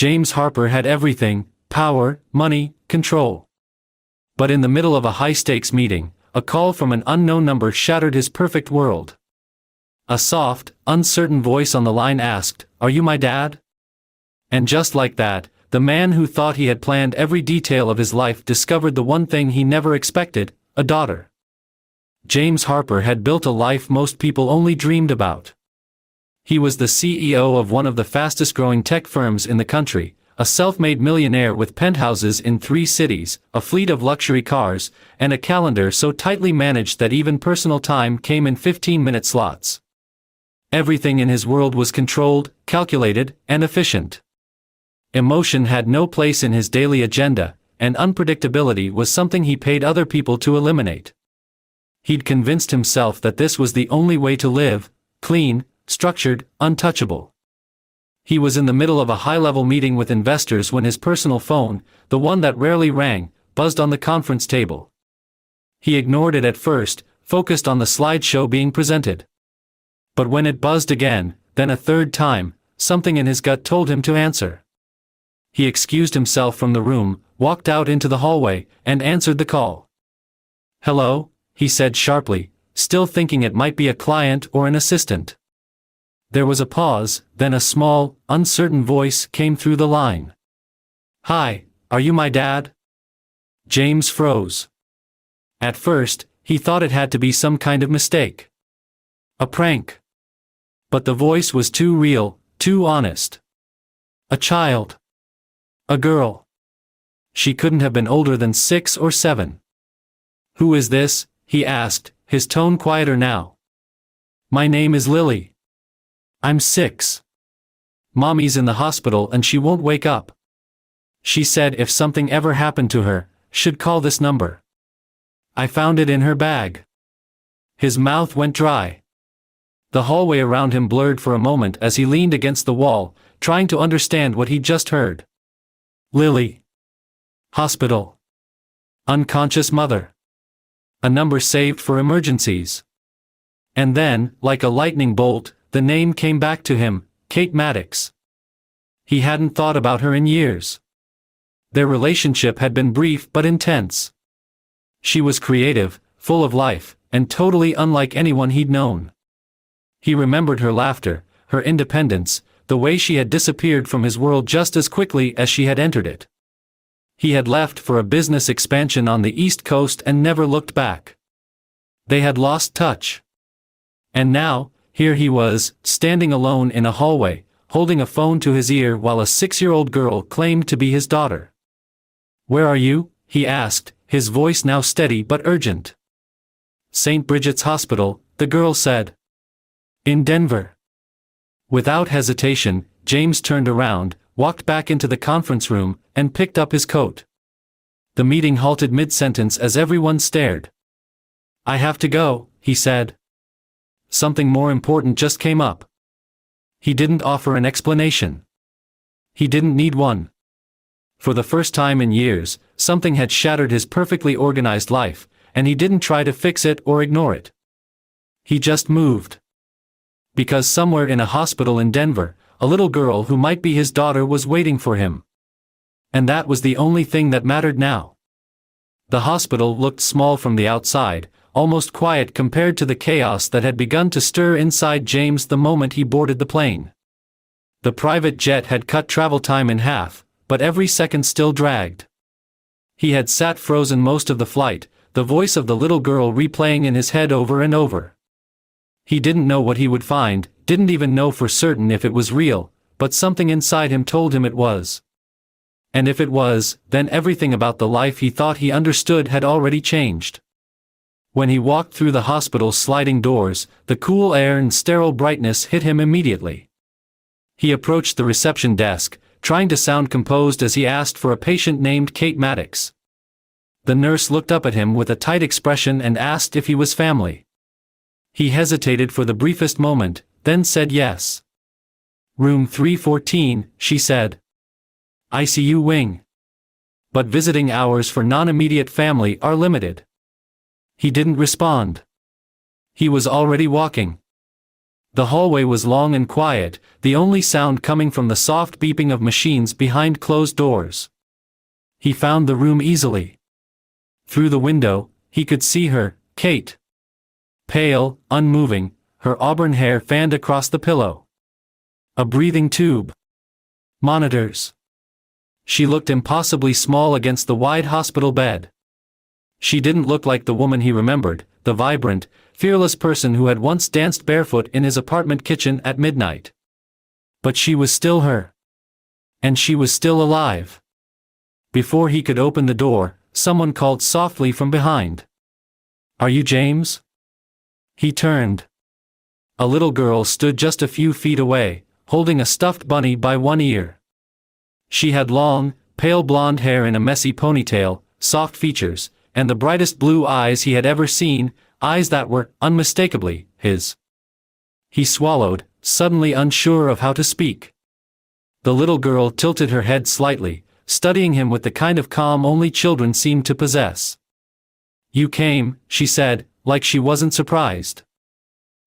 James Harper had everything: power, money, control. But in the middle of a high-stakes meeting, a call from an unknown number shattered his perfect world. A soft, uncertain voice on the line asked, "Are you my dad?" And just like that, the man who thought he had planned every detail of his life discovered the one thing he never expected: a daughter. James Harper had built a life most people only dreamed about. He was the CEO of one of the fastest-growing tech firms in the country, a self-made millionaire with penthouses in 3 cities, a fleet of luxury cars, and a calendar so tightly managed that even personal time came in 15-minute slots. Everything in his world was controlled, calculated, and efficient. Emotion had no place in his daily agenda, and unpredictability was something he paid other people to eliminate. He'd convinced himself that this was the only way to live: clean, structured, untouchable. He was in the middle of a high-level meeting with investors when his personal phone, the one that rarely rang, buzzed on the conference table. He ignored it at first, focused on the slideshow being presented. But when it buzzed again, then a third time, something in his gut told him to answer. He excused himself from the room, walked out into the hallway, and answered the call. "Hello?" he said sharply, still thinking it might be a client or an assistant. There was a pause, then a small, uncertain voice came through the line. "Hi, are you my dad?" James froze. At first, he thought it had to be some kind of mistake. A prank. But the voice was too real, too honest. A child. A girl. She couldn't have been older than 6 or 7. "Who is this?" he asked, his tone quieter now. "My name is Lily. I'm 6. Mommy's in the hospital and she won't wake up. She said if something ever happened to her, she'd call this number. I found it in her bag." His mouth went dry. The hallway around him blurred for a moment as he leaned against the wall, trying to understand what he'd just heard. Lily. Hospital. Unconscious mother. A number saved for emergencies. And then, like a lightning bolt, the name came back to him: Kate Maddox. He hadn't thought about her in years. Their relationship had been brief but intense. She was creative, full of life, and totally unlike anyone he'd known. He remembered her laughter, her independence, the way she had disappeared from his world just as quickly as she had entered it. He had left for a business expansion on the East Coast and never looked back. They had lost touch. And now, here he was, standing alone in a hallway, holding a phone to his ear while a 6-year-old girl claimed to be his daughter. "Where are you?" he asked, his voice now steady but urgent. "St. Bridget's Hospital," the girl said. "In Denver." Without hesitation, James turned around, walked back into the conference room, and picked up his coat. The meeting halted mid-sentence as everyone stared. "I have to go," he said. Something more important just came up. He didn't offer an explanation. He didn't need one. For the first time in years, something had shattered his perfectly organized life, and he didn't try to fix it or ignore it. He just moved. Because somewhere in a hospital in Denver, a little girl who might be his daughter was waiting for him. And that was the only thing that mattered now. The hospital looked small from the outside, almost quiet compared to the chaos that had begun to stir inside James the moment he boarded the plane. The private jet had cut travel time in half, but every second still dragged. He had sat frozen most of the flight, the voice of the little girl replaying in his head over and over. He didn't know what he would find, didn't even know for certain if it was real, but something inside him told him it was. And if it was, then everything about the life he thought he understood had already changed. When he walked through the hospital's sliding doors, the cool air and sterile brightness hit him immediately. He approached the reception desk, trying to sound composed as he asked for a patient named Kate Maddox. The nurse looked up at him with a tight expression and asked if he was family. He hesitated for the briefest moment, then said yes. "Room 314, she said. "ICU wing. But visiting hours for non-immediate family are limited." He didn't respond. He was already walking. The hallway was long and quiet, the only sound coming from the soft beeping of machines behind closed doors. He found the room easily. Through the window, he could see her, Kate. Pale, unmoving, her auburn hair fanned across the pillow. A breathing tube. Monitors. She looked impossibly small against the wide hospital bed. She didn't look like the woman he remembered, the vibrant, fearless person who had once danced barefoot in his apartment kitchen at midnight. But she was still her. And she was still alive. Before he could open the door, someone called softly from behind. "Are you James?" He turned. A little girl stood just a few feet away, holding a stuffed bunny by one ear. She had long, pale blonde hair in a messy ponytail, soft features, and the brightest blue eyes he had ever seen, eyes that were, unmistakably, his. He swallowed, suddenly unsure of how to speak. The little girl tilted her head slightly, studying him with the kind of calm only children seemed to possess. "You came," she said, like she wasn't surprised.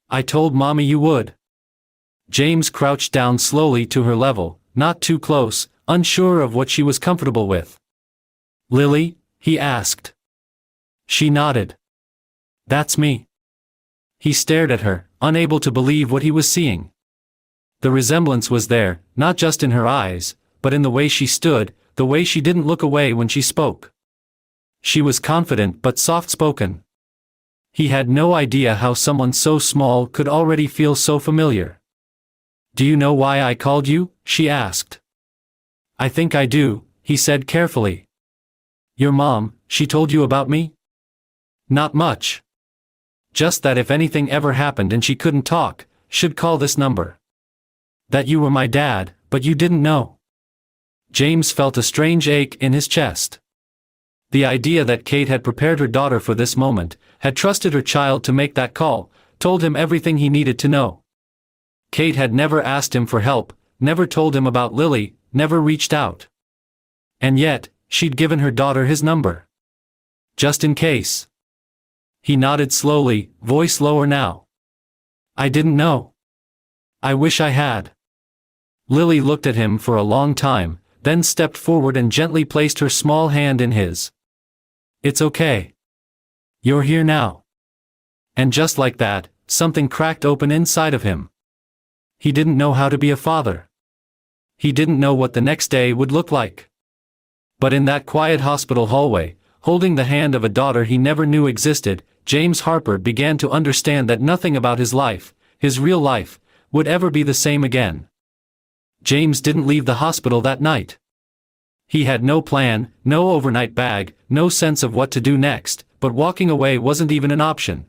"I told Mommy you would." James crouched down slowly to her level, not too close, unsure of what she was comfortable with. "Lily?" he asked. She nodded. "That's me." He stared at her, unable to believe what he was seeing. The resemblance was there, not just in her eyes, but in the way she stood, the way she didn't look away when she spoke. She was confident but soft-spoken. He had no idea how someone so small could already feel so familiar. "Do you know why I called you?" she asked. "I think I do," he said carefully. "Your mom, she told you about me?" "Not much. Just that if anything ever happened and she couldn't talk, she'd call this number. That you were my dad, but you didn't know." James felt a strange ache in his chest. The idea that Kate had prepared her daughter for this moment, had trusted her child to make that call, told him everything he needed to know. Kate had never asked him for help, never told him about Lily, never reached out. And yet, she'd given her daughter his number. Just in case. He nodded slowly, voice lower now. "I didn't know. I wish I had." Lily looked at him for a long time, then stepped forward and gently placed her small hand in his. "It's okay. You're here now." And just like that, something cracked open inside of him. He didn't know how to be a father. He didn't know what the next day would look like. But in that quiet hospital hallway, holding the hand of a daughter he never knew existed, James Harper began to understand that nothing about his life, his real life, would ever be the same again. James didn't leave the hospital that night. He had no plan, no overnight bag, no sense of what to do next, but walking away wasn't even an option.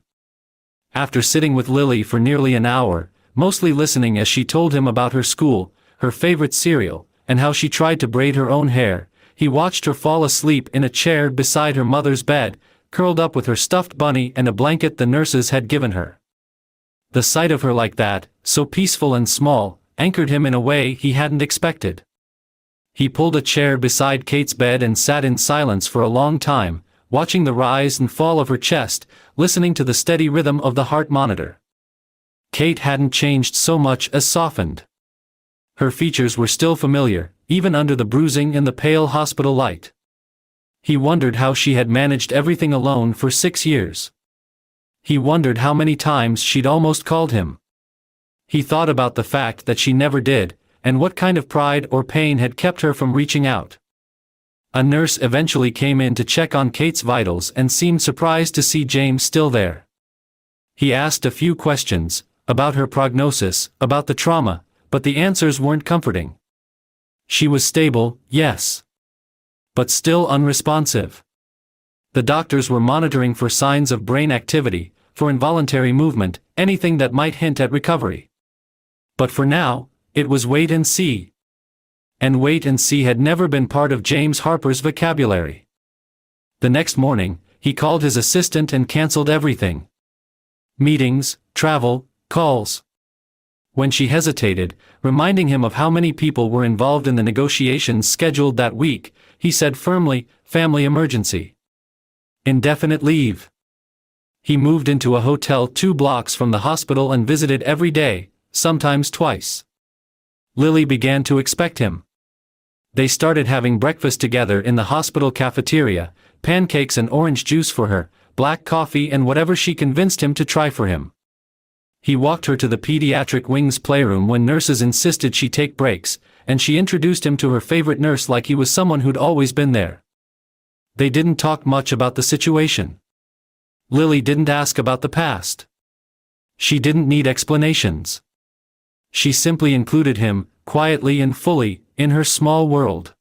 After sitting with Lily for nearly an hour, mostly listening as she told him about her school, her favorite cereal, and how she tried to braid her own hair, he watched her fall asleep in a chair beside her mother's bed, curled up with her stuffed bunny and a blanket the nurses had given her. The sight of her like that, so peaceful and small, anchored him in a way he hadn't expected. He pulled a chair beside Kate's bed and sat in silence for a long time, watching the rise and fall of her chest, listening to the steady rhythm of the heart monitor. Kate hadn't changed so much as softened. Her features were still familiar, even under the bruising and the pale hospital light. He wondered how she had managed everything alone for 6 years. He wondered how many times she'd almost called him. He thought about the fact that she never did, and what kind of pride or pain had kept her from reaching out. A nurse eventually came in to check on Kate's vitals and seemed surprised to see James still there. He asked a few questions, about her prognosis, about the trauma, but the answers weren't comforting. She was stable, yes. But still unresponsive. The doctors were monitoring for signs of brain activity, for involuntary movement, anything that might hint at recovery. But for now, it was wait and see. And wait and see had never been part of James Harper's vocabulary. The next morning, he called his assistant and canceled everything. Meetings, travel, calls. When she hesitated, reminding him of how many people were involved in the negotiations scheduled that week, he said firmly, "Family emergency. Indefinite leave." He moved into a hotel 2 blocks from the hospital and visited every day, sometimes twice. Lily began to expect him. They started having breakfast together in the hospital cafeteria, pancakes and orange juice for her, black coffee and whatever she convinced him to try for him. He walked her to the pediatric wings playroom when nurses insisted she take breaks, and she introduced him to her favorite nurse like he was someone who'd always been there. They didn't talk much about the situation. Lily didn't ask about the past. She didn't need explanations. She simply included him, quietly and fully, in her small world.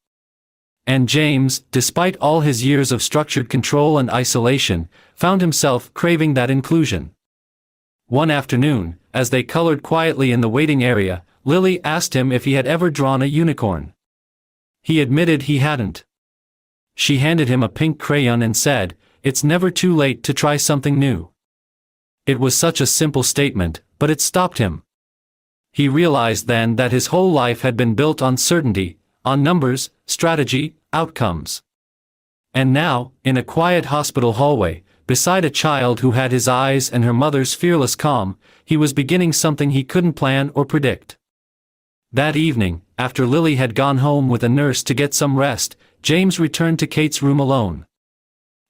And James, despite all his years of structured control and isolation, found himself craving that inclusion. One afternoon, as they colored quietly in the waiting area, Lily asked him if he had ever drawn a unicorn. He admitted he hadn't. She handed him a pink crayon and said, "It's never too late to try something new." It was such a simple statement, but it stopped him. He realized then that his whole life had been built on certainty, on numbers, strategy, outcomes. And now, in a quiet hospital hallway, beside a child who had his eyes and her mother's fearless calm, he was beginning something he couldn't plan or predict. That evening, after Lily had gone home with a nurse to get some rest, James returned to Kate's room alone.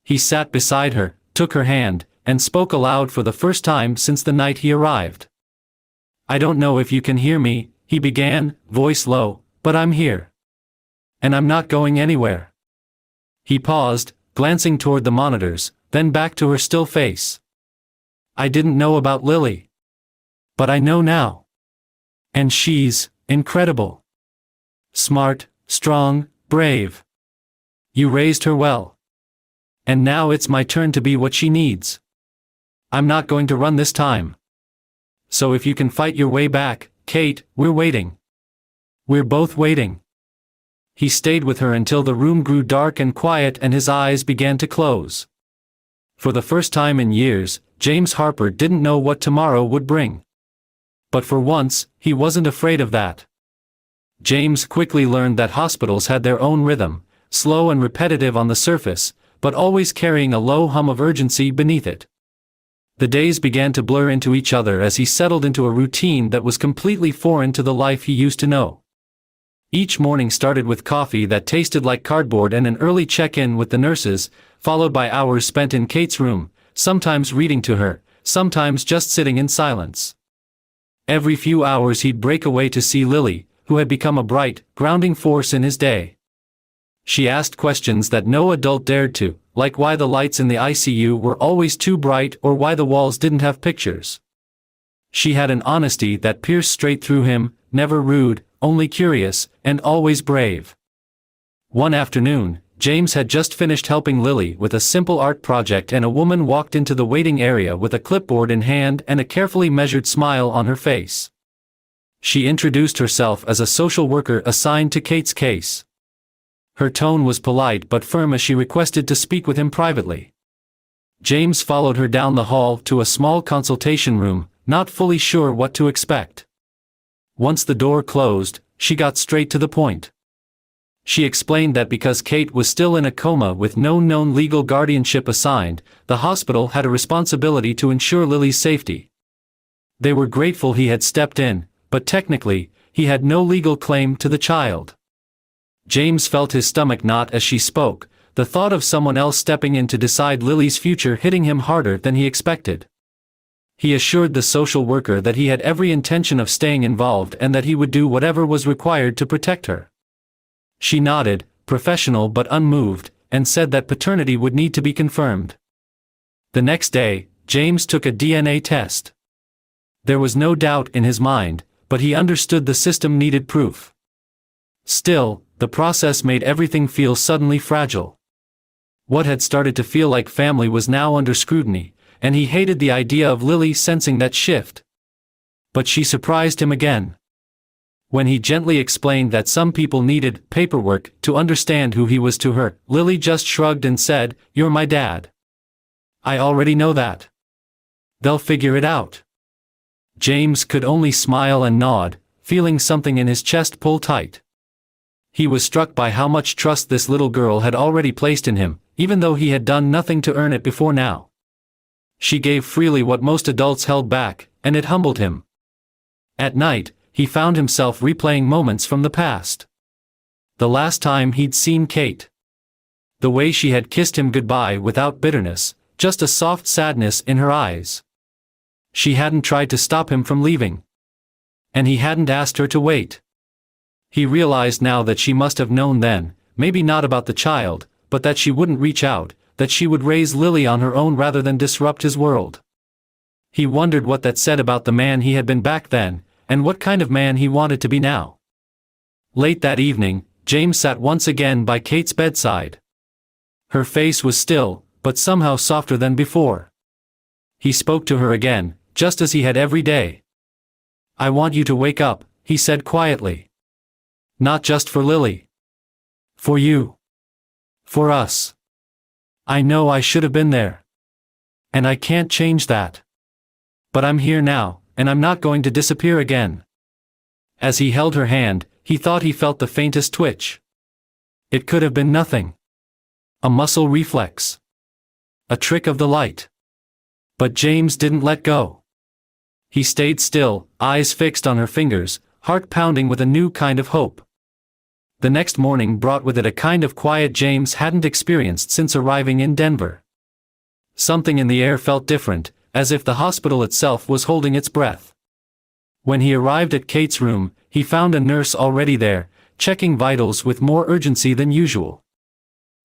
He sat beside her, took her hand, and spoke aloud for the first time since the night he arrived. "I don't know if you can hear me," he began, voice low, "but I'm here. And I'm not going anywhere." He paused, glancing toward the monitors, then back to her still face. "I didn't know about Lily. But I know now. And she's incredible. Smart, strong, brave. You raised her well. And now it's my turn to be what she needs. I'm not going to run this time. So if you can fight your way back, Kate, we're waiting. We're both waiting." He stayed with her until the room grew dark and quiet and his eyes began to close. For the first time in years, James Harper didn't know what tomorrow would bring. But for once, he wasn't afraid of that. James quickly learned that hospitals had their own rhythm, slow and repetitive on the surface, but always carrying a low hum of urgency beneath it. The days began to blur into each other as he settled into a routine that was completely foreign to the life he used to know. Each morning started with coffee that tasted like cardboard and an early check-in with the nurses, followed by hours spent in Kate's room, sometimes reading to her, sometimes just sitting in silence. Every few hours he'd break away to see Lily, who had become a bright, grounding force in his day. She asked questions that no adult dared to, like why the lights in the ICU were always too bright or why the walls didn't have pictures. She had an honesty that pierced straight through him, never rude, only curious, and always brave. One afternoon, James had just finished helping Lily with a simple art project and a woman walked into the waiting area with a clipboard in hand and a carefully measured smile on her face. She introduced herself as a social worker assigned to Kate's case. Her tone was polite but firm as she requested to speak with him privately. James followed her down the hall to a small consultation room, not fully sure what to expect. Once the door closed, she got straight to the point. She explained that because Kate was still in a coma with no known legal guardianship assigned, the hospital had a responsibility to ensure Lily's safety. They were grateful he had stepped in, but technically, he had no legal claim to the child. James felt his stomach knot as she spoke, the thought of someone else stepping in to decide Lily's future hitting him harder than he expected. He assured the social worker that he had every intention of staying involved and that he would do whatever was required to protect her. She nodded, professional but unmoved, and said that paternity would need to be confirmed. The next day, James took a DNA test. There was no doubt in his mind, but he understood the system needed proof. Still, the process made everything feel suddenly fragile. What had started to feel like family was now under scrutiny, and he hated the idea of Lily sensing that shift. But she surprised him again. When he gently explained that some people needed paperwork to understand who he was to her, Lily just shrugged and said, "You're my dad. I already know that. They'll figure it out." James could only smile and nod, feeling something in his chest pull tight. He was struck by how much trust this little girl had already placed in him, even though he had done nothing to earn it before now. She gave freely what most adults held back, and it humbled him. At night, he found himself replaying moments from the past. The last time he'd seen Kate. The way she had kissed him goodbye without bitterness, just a soft sadness in her eyes. She hadn't tried to stop him from leaving. And he hadn't asked her to wait. He realized now that she must have known then, maybe not about the child, but that she wouldn't reach out, that she would raise Lily on her own rather than disrupt his world. He wondered what that said about the man he had been back then, and what kind of man he wanted to be now. Late that evening, James sat once again by Kate's bedside. Her face was still, but somehow softer than before. He spoke to her again, just as he had every day. "I want you to wake up," he said quietly. "Not just for Lily. For you. For us. I know I should have been there. And I can't change that. But I'm here now, and I'm not going to disappear again." As he held her hand, he thought he felt the faintest twitch. It could have been nothing. A muscle reflex. A trick of the light. But James didn't let go. He stayed still, eyes fixed on her fingers, heart pounding with a new kind of hope. The next morning brought with it a kind of quiet James hadn't experienced since arriving in Denver. Something in the air felt different, as if the hospital itself was holding its breath. When he arrived at Kate's room, he found a nurse already there, checking vitals with more urgency than usual.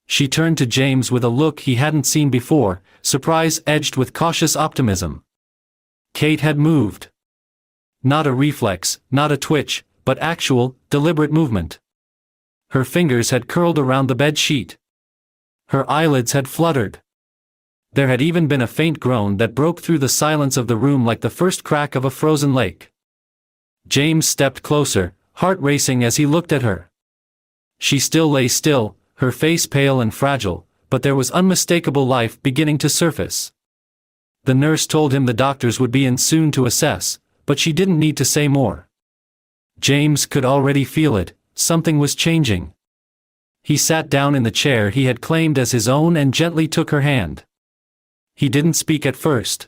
She turned to James with a look he hadn't seen before, surprise edged with cautious optimism. Kate had moved. Not a reflex, not a twitch, but actual, deliberate movement. Her fingers had curled around the bed sheet. Her eyelids had fluttered. There had even been a faint groan that broke through the silence of the room like the first crack of a frozen lake. James stepped closer, heart racing as he looked at her. She still lay still, her face pale and fragile, but there was unmistakable life beginning to surface. The nurse told him the doctors would be in soon to assess, but she didn't need to say more. James could already feel it, something was changing. He sat down in the chair he had claimed as his own and gently took her hand. He didn't speak at first.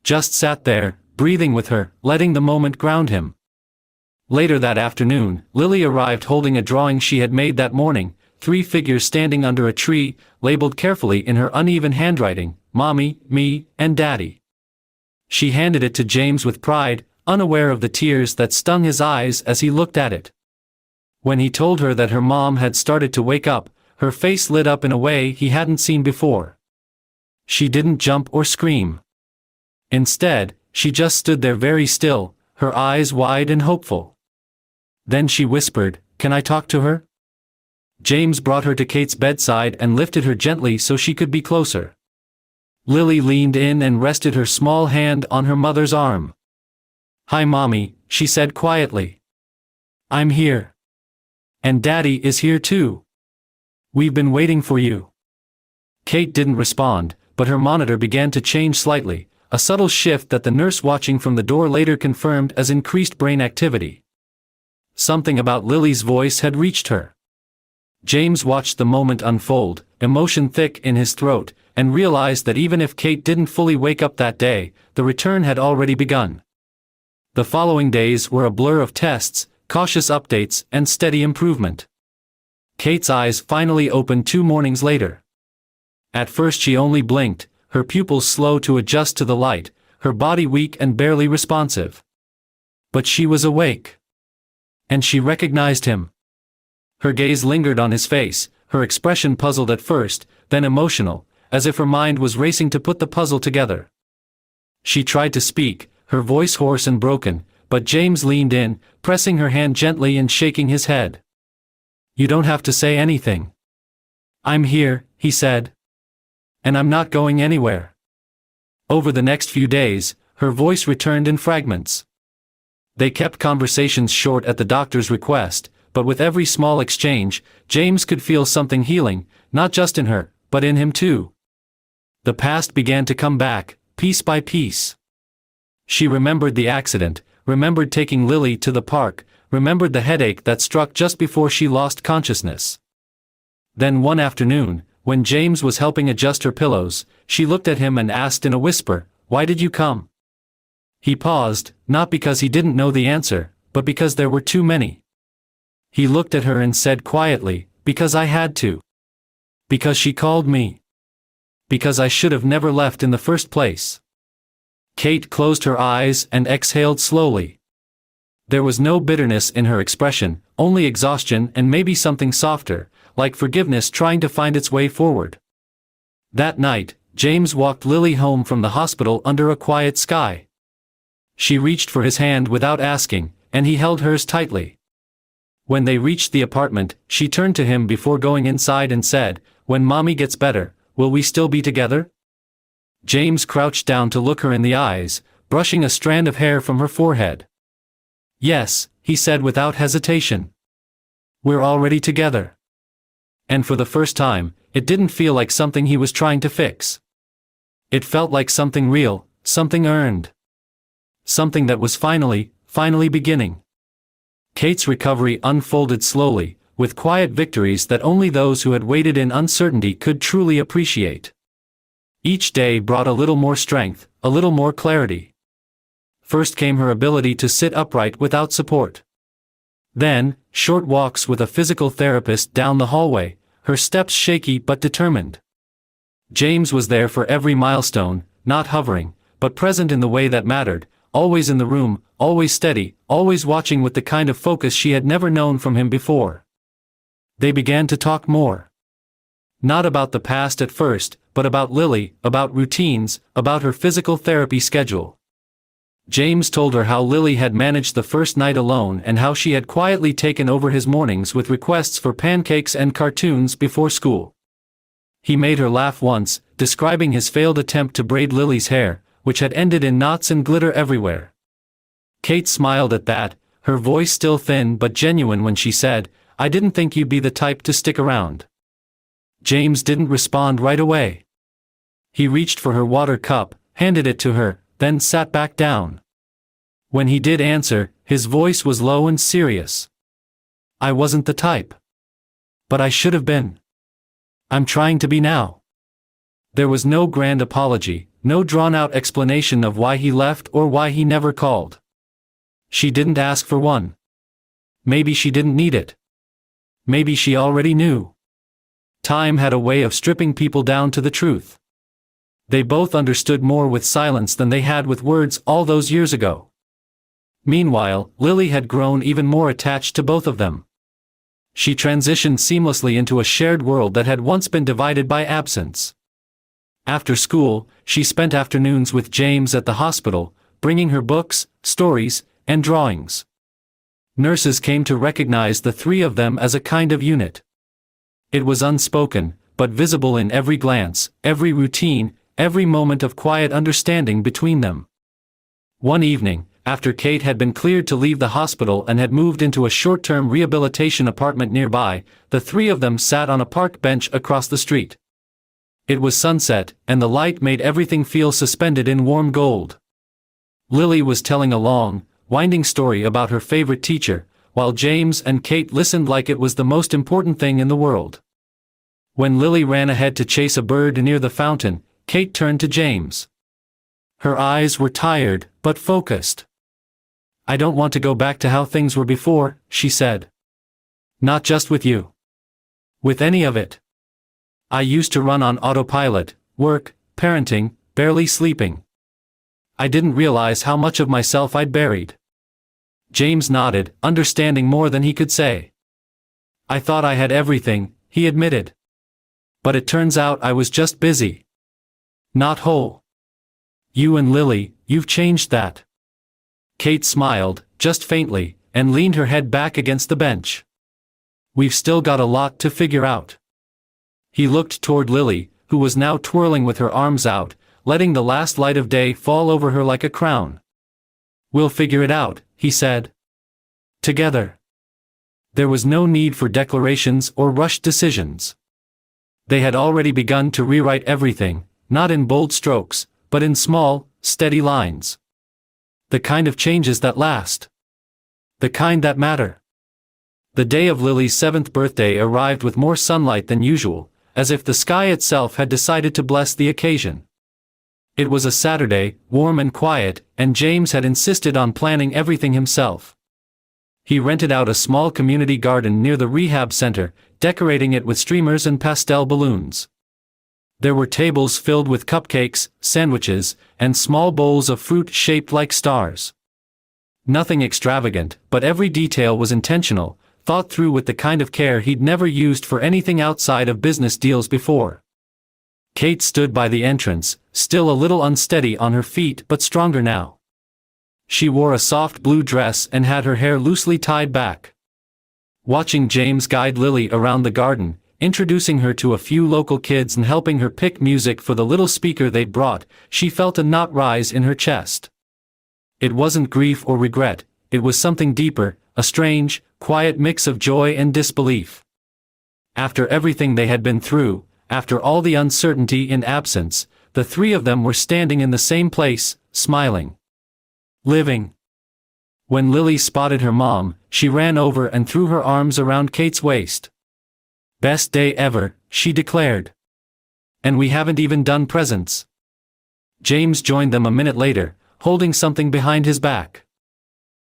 Just sat there, breathing with her, letting the moment ground him. Later that afternoon, Lily arrived holding a drawing she had made that morning, 3 figures standing under a tree, labeled carefully in her uneven handwriting, Mommy, me, and Daddy. She handed it to James with pride, unaware of the tears that stung his eyes as he looked at it. When he told her that her mom had started to wake up, her face lit up in a way he hadn't seen before. She didn't jump or scream. Instead, she just stood there very still, her eyes wide and hopeful. Then she whispered, "Can I talk to her?" James brought her to Kate's bedside and lifted her gently so she could be closer. Lily leaned in and rested her small hand on her mother's arm. "Hi, Mommy," she said quietly. "I'm here. And Daddy is here too. We've been waiting for you." Kate didn't respond, but her monitor began to change slightly, a subtle shift that the nurse watching from the door later confirmed as increased brain activity. Something about Lily's voice had reached her. James watched the moment unfold, emotion thick in his throat, and realized that even if Kate didn't fully wake up that day, the return had already begun. The following days were a blur of tests, cautious updates, and steady improvement. Kate's eyes finally opened 2 mornings later. At first she only blinked, her pupils slow to adjust to the light, her body weak and barely responsive. But she was awake. And she recognized him. Her gaze lingered on his face, her expression puzzled at first, then emotional, as if her mind was racing to put the puzzle together. She tried to speak, her voice hoarse and broken, but James leaned in, pressing her hand gently and shaking his head. "You don't have to say anything. I'm here," he said. "And I'm not going anywhere." Over the next few days, her voice returned in fragments. They kept conversations short at the doctor's request, but with every small exchange, James could feel something healing, not just in her, but in him too. The past began to come back, piece by piece. She remembered the accident, remembered taking Lily to the park, remembered the headache that struck just before she lost consciousness. Then one afternoon, When James was helping adjust her pillows, she looked at him and asked in a whisper, "Why did you come?" He paused, not because he didn't know the answer, but because there were too many. He looked at her and said quietly, "Because I had to. Because she called me. Because I should have never left in the first place." Kate closed her eyes and exhaled slowly. There was no bitterness in her expression, only exhaustion and maybe something softer, like forgiveness trying to find its way forward. That night, James walked Lily home from the hospital under a quiet sky. She reached for his hand without asking, and he held hers tightly. When they reached the apartment, she turned to him before going inside and said, "When Mommy gets better, will we still be together?" James crouched down to look her in the eyes, brushing a strand of hair from her forehead. "Yes," he said without hesitation. "We're already together." And for the first time, it didn't feel like something he was trying to fix. It felt like something real, something earned. Something that was finally beginning. Kate's recovery unfolded slowly, with quiet victories that only those who had waited in uncertainty could truly appreciate. Each day brought a little more strength, a little more clarity. First came her ability to sit upright without support. Then, short walks with a physical therapist down the hallway, her steps shaky but determined. James was there for every milestone, not hovering, but present in the way that mattered, always in the room, always steady, always watching with the kind of focus she had never known from him before. They began to talk more. Not about the past at first, but about Lily, about routines, about her physical therapy schedule. James told her how Lily had managed the first night alone and how she had quietly taken over his mornings with requests for pancakes and cartoons before school. He made her laugh once, describing his failed attempt to braid Lily's hair, which had ended in knots and glitter everywhere. Kate smiled at that, her voice still thin but genuine when she said, "I didn't think you'd be the type to stick around." James didn't respond right away. He reached for her water cup, handed it to her, then sat back down. When he did answer, his voice was low and serious. "I wasn't the type. But I should have been. I'm trying to be now." There was no grand apology, no drawn-out explanation of why he left or why he never called. She didn't ask for one. Maybe she didn't need it. Maybe she already knew. Time had a way of stripping people down to the truth. They both understood more with silence than they had with words all those years ago. Meanwhile, Lily had grown even more attached to both of them. She transitioned seamlessly into a shared world that had once been divided by absence. After school, she spent afternoons with James at the hospital, bringing her books, stories, and drawings. Nurses came to recognize the three of them as a kind of unit. It was unspoken, but visible in every glance, every routine, every moment of quiet understanding between them. One evening, after Kate had been cleared to leave the hospital and had moved into a short-term rehabilitation apartment nearby, the three of them sat on a park bench across the street. It was sunset, and the light made everything feel suspended in warm gold. Lily was telling a long, winding story about her favorite teacher, while James and Kate listened like it was the most important thing in the world. When Lily ran ahead to chase a bird near the fountain, Kate turned to James. Her eyes were tired, but focused. "I don't want to go back to how things were before," she said. "Not just with you. With any of it. I used to run on autopilot, work, parenting, barely sleeping. I didn't realize how much of myself I'd buried." James nodded, understanding more than he could say. "I thought I had everything," he admitted. "But it turns out I was just busy. Not whole. You and Lily, you've changed that." Kate smiled, just faintly, and leaned her head back against the bench. "We've still got a lot to figure out." He looked toward Lily, who was now twirling with her arms out, letting the last light of day fall over her like a crown. "We'll figure it out," he said. "Together." There was no need for declarations or rushed decisions. They had already begun to rewrite everything, not in bold strokes, but in small, steady lines. The kind of changes that last. The kind that matter. The day of Lily's 7th birthday arrived with more sunlight than usual, as if the sky itself had decided to bless the occasion. It was a Saturday, warm and quiet, and James had insisted on planning everything himself. He rented out a small community garden near the rehab center, decorating it with streamers and pastel balloons. There were tables filled with cupcakes, sandwiches, and small bowls of fruit shaped like stars. Nothing extravagant, but every detail was intentional, thought through with the kind of care he'd never used for anything outside of business deals before. Kate stood by the entrance, still a little unsteady on her feet but stronger now. She wore a soft blue dress and had her hair loosely tied back. Watching James guide Lily around the garden, introducing her to a few local kids and helping her pick music for the little speaker they'd brought, she felt a knot rise in her chest. It wasn't grief or regret, it was something deeper, a strange, quiet mix of joy and disbelief. After everything they had been through, after all the uncertainty and absence, the three of them were standing in the same place, smiling. Living. When Lily spotted her mom, she ran over and threw her arms around Kate's waist. "Best day ever," she declared. "And we haven't even done presents." James joined them a minute later, holding something behind his back.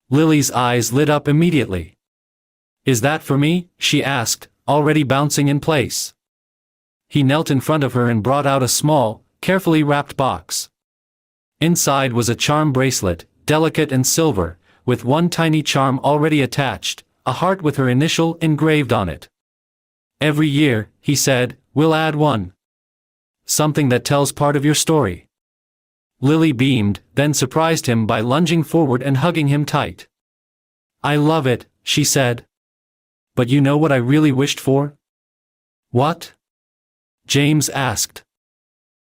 Lily's eyes lit up immediately. "Is that for me?" she asked, already bouncing in place. He knelt in front of her and brought out a small, carefully wrapped box. Inside was a charm bracelet, delicate and silver, with one tiny charm already attached, a heart with her initial engraved on it. "Every year," he said, "we'll add one. Something that tells part of your story." Lily beamed, then surprised him by lunging forward and hugging him tight. "I love it," she said. "But you know what I really wished for?" "What?" James asked.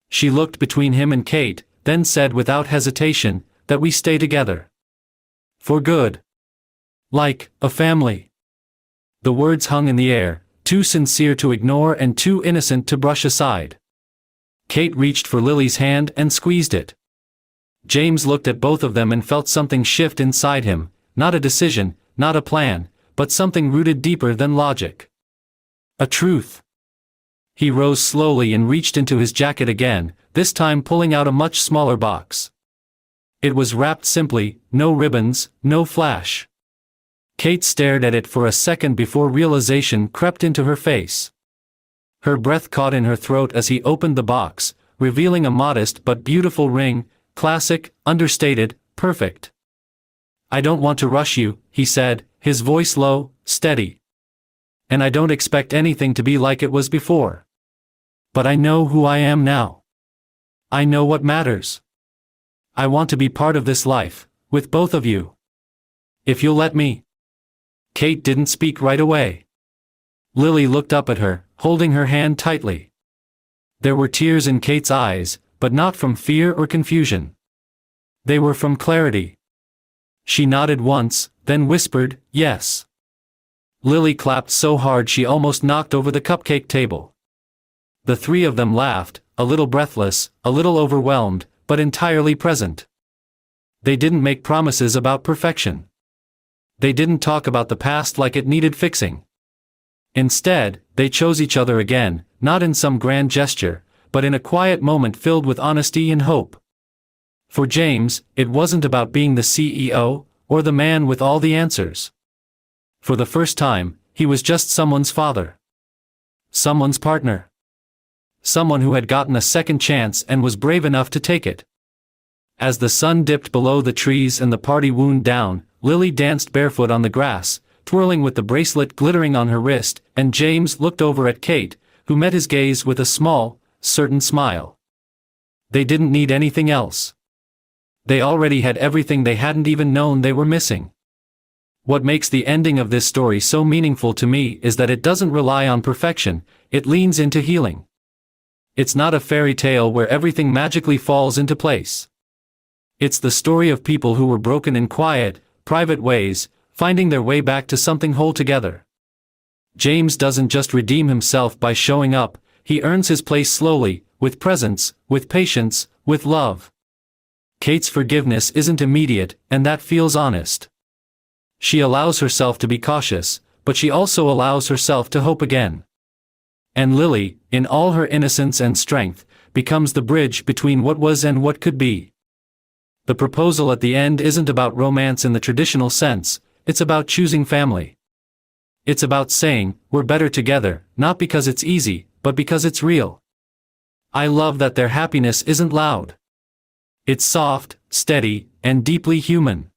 She looked between him and Kate, then said without hesitation, "That we stay together. For good. Like a family." The words hung in the air, too sincere to ignore and too innocent to brush aside. Kate reached for Lily's hand and squeezed it. James looked at both of them and felt something shift inside him, not a decision, not a plan, but something rooted deeper than logic. A truth. He rose slowly and reached into his jacket again, this time pulling out a much smaller box. It was wrapped simply, no ribbons, no flash. Kate stared at it for a second before realization crept into her face. Her breath caught in her throat as he opened the box, revealing a modest but beautiful ring, classic, understated, perfect. "I don't want to rush you," he said, his voice low, steady. "And I don't expect anything to be like it was before. But I know who I am now. I know what matters. I want to be part of this life, with both of you. If you'll let me." Kate didn't speak right away. Lily looked up at her, holding her hand tightly. There were tears in Kate's eyes, but not from fear or confusion. They were from clarity. She nodded once, then whispered, "Yes." Lily clapped so hard she almost knocked over the cupcake table. The three of them laughed, a little breathless, a little overwhelmed, but entirely present. They didn't make promises about perfection. They didn't talk about the past like it needed fixing. Instead, they chose each other again, not in some grand gesture, but in a quiet moment filled with honesty and hope. For James, it wasn't about being the CEO, or the man with all the answers. For the first time, he was just someone's father. Someone's partner. Someone who had gotten a second chance and was brave enough to take it. As the sun dipped below the trees and the party wound down, Lily danced barefoot on the grass, twirling with the bracelet glittering on her wrist, and James looked over at Kate, who met his gaze with a small, certain smile. They didn't need anything else. They already had everything they hadn't even known they were missing. What makes the ending of this story so meaningful to me is that it doesn't rely on perfection, it leans into healing. It's not a fairy tale where everything magically falls into place. It's the story of people who were broken in quiet, private ways, finding their way back to something whole together. James doesn't just redeem himself by showing up, he earns his place slowly, with presence, with patience, with love. Kate's forgiveness isn't immediate, and that feels honest. She allows herself to be cautious, but she also allows herself to hope again. And Lily, in all her innocence and strength, becomes the bridge between what was and what could be. The proposal at the end isn't about romance in the traditional sense, it's about choosing family. It's about saying, we're better together, not because it's easy, but because it's real. I love that their happiness isn't loud. It's soft, steady, and deeply human.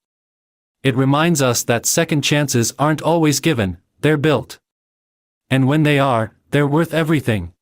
It reminds us that second chances aren't always given, they're built. And when they are, they're worth everything.